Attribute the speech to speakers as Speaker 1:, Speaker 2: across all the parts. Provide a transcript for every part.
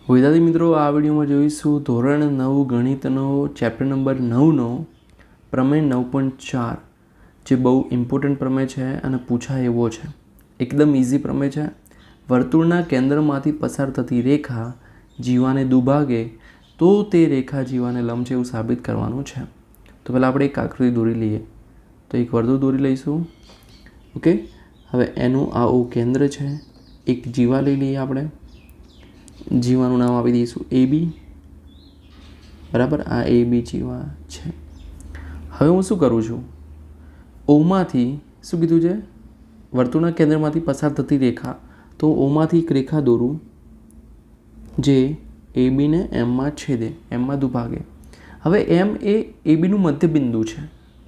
Speaker 1: વિદ્યાર્થી મિત્રો, આ વિડીયોમાં જોઈશું ધોરણ 9 ગણિતનો ચેપ્ટર નંબર 9નો પ્રમેય 9.4, જે બહુ ઇમ્પોર્ટન્ટ પ્રમેય છે અને પૂછાય એવો છે. એકદમ ઇઝી પ્રમેય છે. વર્તુળના કેન્દ્રમાંથી પસાર થતી રેખા જીવાને દુભાગે તો તે રેખા જીવાને લંબ છે એવું સાબિત કરવાનું છે. તો પહેલાં આપણે એક આકૃતિ દોરી લઈએ. તો એક વર્તુળ દોરી લઈશું. ઓકે, હવે એનું આવું કેન્દ્ર છે. એક જીવા લઈ લઈએ આપણે. જીવાનું નામ આપી દઈશું AB. બરાબર, આ AB જીવા છે. હવે હું શું કરું છું, ઓમાંથી શું કીધું છે, વર્તુળના કેન્દ્રમાંથી પસાર થતી રેખા, તો ઓમાંથી એક રેખા દોરું જે ABને Mમાં છેદે, Mમાં દુભાગે. હવે M એ ABનું મધ્યબિંદુ છે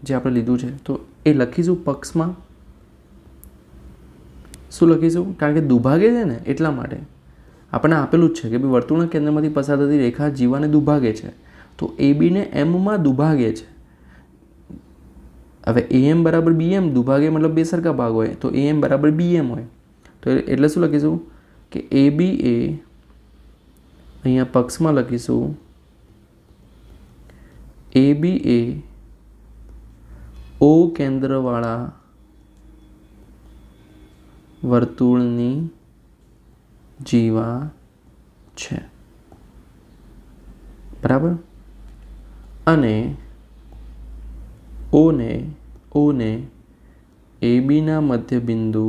Speaker 1: જે આપણે લીધું છે, તો એ લખીશું પક્ષમાં. શું લખીશું? કારણ કે દુભાગે છે ને એટલા માટે આપણને આપેલું જ છે કે ભાઈ વર્તુળના કેન્દ્રમાંથી પસાર થતી રેખા જીવાને દુભાગે છે, તો ABને Mમાં દુભાગે છે. હવે AM બરાબર BM, દુભાગે મતલબ બે સરખા ભાગ હોય, તો AM બરાબર BM હોય. તો એટલે શું લખીશું કે AB એ અહીંયા પક્ષમાં લખીશું AB એ O કેન્દ્રવાળા વર્તુળની જીવા છે. બરાબર, અને ઓને ABના મધ્યબિંદુ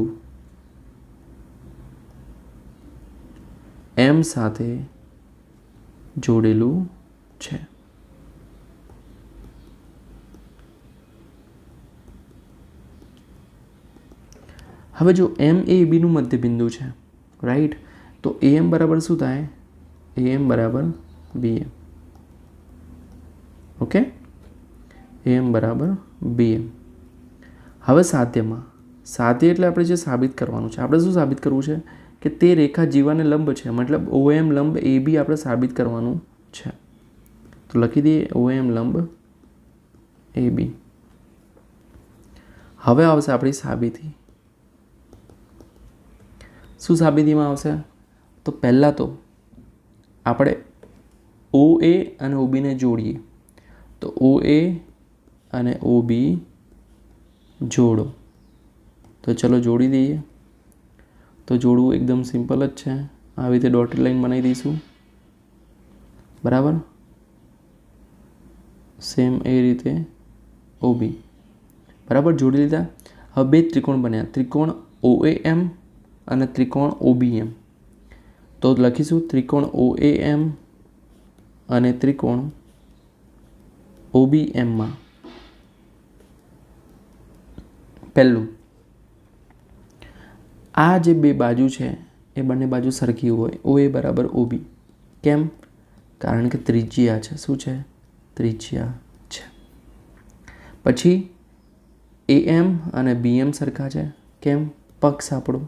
Speaker 1: M સાથે જોડેલું છે. હવે જો M એ ABનું મધ્યબિંદુ છે, રાઈટ, તો AM બરાબર શું થાય? AM બરાબર BM. ઓકે, AM બરાબર BM. હવે સાધ્ય એટલે આપણે જે સાબિત કરવાનું છે, આપણે શું સાબિત કરવું છે કે તે રેખા જીવાને લંબ છે, મતલબ OM લંબ AB આપણે સાબિત કરવાનું છે. તો લખી દઈએ OM લંબ AB. હવે આવશે આપણી સાબિતી. શું સાબિતીમાં આવશે? તો પહેલાં તો આપણે OA અને OBને જોડીએ. તો OA અને OB જોડો. તો ચલો જોડી દઈએ. તો જોડવું એકદમ સિમ્પલ જ છે. આવી રીતે ડોટેડ લાઈન બનાવી દઈશું. બરાબર, સેમ એ રીતે OB. બરાબર, જોડી લીધા. હવે બે ત્રિકોણ બન્યા, ત્રિકોણ OAM અને ત્રિકોણ OBM. તો લખીશું ત્રિકોણ OAM અને ત્રિકોણ OBMમાં પહેલું, આ જે બે બાજુ છે એ બંને બાજુ સરખી હોય, OA બરાબર OB. કેમ? કારણ કે ત્રિજ્યા છે. શું છે? ત્રિજ્યા છે. પછી AM અને BM સરખા છે. કેમ? પક્ષ આપણો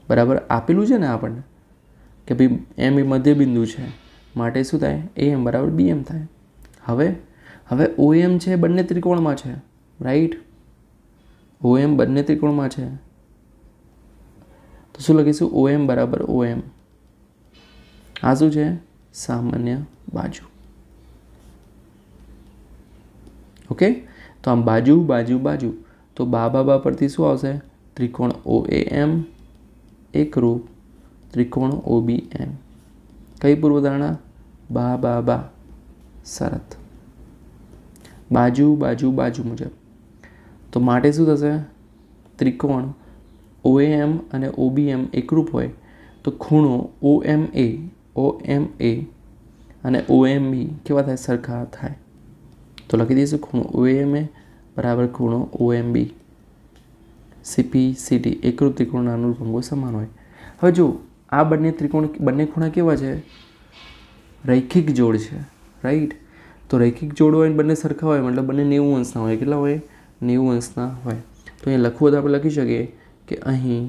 Speaker 1: બરાબર આપેલું છે ને આપણને કે ભાઈ M એ મધ્યબિંદુ છે, માટે શું થાય? AM બરાબર BM થાય. હવે OM છે બંને ત્રિકોણમાં છે, રાઈટ. OM બંને ત્રિકોણમાં છે, તો શું લખીશું? OM બરાબર OM. આ શું છે? સામાન્ય બાજુ. ઓકે, તો આમ બાજુ બાજુ બાજુ, તો બા પરથી શું આવશે? ત્રિકોણ OAM એકરૂપ ત્રિકોણ OBM. કઈ પૂર્વધારણા? બા શરત. બાજુ બાજુ બાજુ મુજબ. તો માટે શું થશે? ત્રિકોણ OAM અને OBM એકરૂપ હોય તો ખૂણો OMA અને OMB કેવા થાય? સરખા થાય. તો લખી દઈશું ખૂણો OAMA બરાબર ખૂણો OMB. CPCD એકરૂપ ત્રિકોણના અનુભંગો સમાન હોય. હવે જો આ બંને ખૂણા કેવા છે? રૈખિક જોડ છે, રાઈટ. તો રૈખિક જોડ હોય બંને સરખા હોય, મતલબ બંને 90 અંશના હોય. કેટલા હોય? 90 અંશના હોય. તો અહીંયા લખવું તો આપણે લખી શકીએ કે અહીં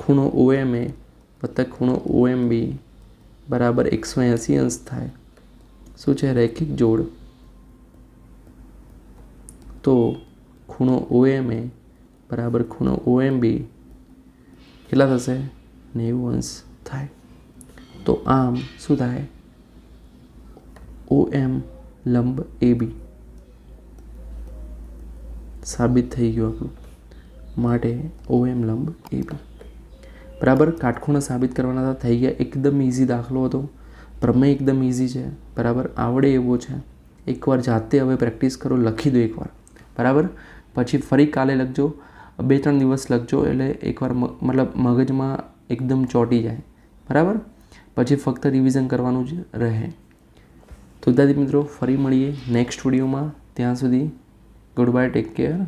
Speaker 1: ખૂણો OMA વત્તા ખૂણો OMB બરાબર 180 અંશ થાય. શું છે? રૈખિક જોડ. તો ખૂણો OMA બરાબર ખૂણો OMB કેટલા થશે? 90 અંશ થાય. તો આમ શું થાય? OM લંબ AB સાબિત થઈ ગયું આપણું. માટે OM લંબ AB બરાબર. કાટખૂણા સાબિત કરવાના હતા, થઈ ગયા. એકદમ ઇઝી દાખલો હતો. પ્રમેય એકદમ ઇઝી છે બરાબર, આવડે એવો છે. એકવાર જાતે હવે પ્રેક્ટિસ કરો, લખી દો એકવાર બરાબર. પછી ફરી કાલે લખજો, 2-3 દિવસ લખજો, એટલે એકવાર મતલબ મગજમાં એકદમ ચોંટી જાય બરાબર. પછી ફક્ત રિવિઝન કરવાનું જ રહે. તો વિદ્યાર્થી મિત્રો, ફરી મળીએ નેક્સ્ટ વિડીયોમાં. ત્યાં સુધી ગુડ બાય, ટેક કેર.